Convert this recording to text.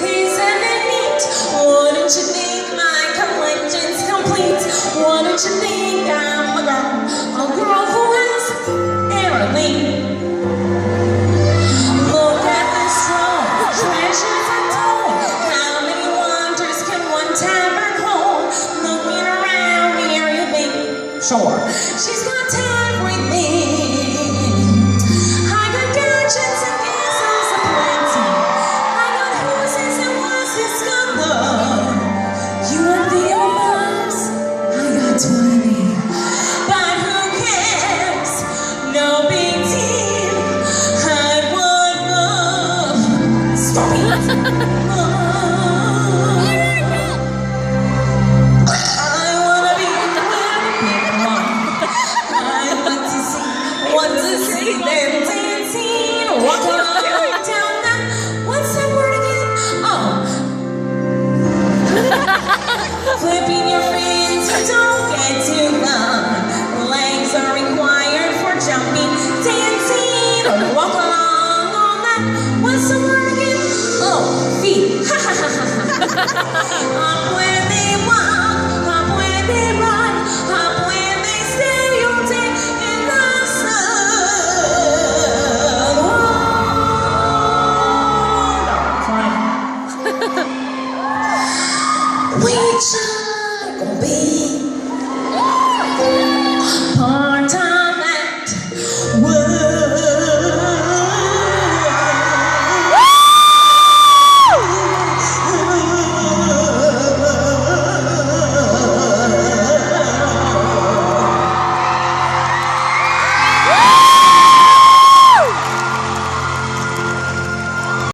He's in it neat. Wouldn't you think my collection's complete? Wouldn't you think I'm a girl who has heroin? Look at this trove, treasures untold. How many wonders can one tavern hold? Looking around here, you think, sure, she's got everything. I got gadgets and gizmos aplenty. I got horses and horses galore. You want the old box? I got 20. But who cares? No big deal. I want love. Stop it. I wanna be the big one. I want to see them dancing. Walk along down the. What's that word again? Oh. Flipping your fins, don't get too long. Legs are required for jumping, dancing. Walk along on that. What's the word again? Oh, feet. Ha ha ha ha ha. Up where they walk, up where they run, up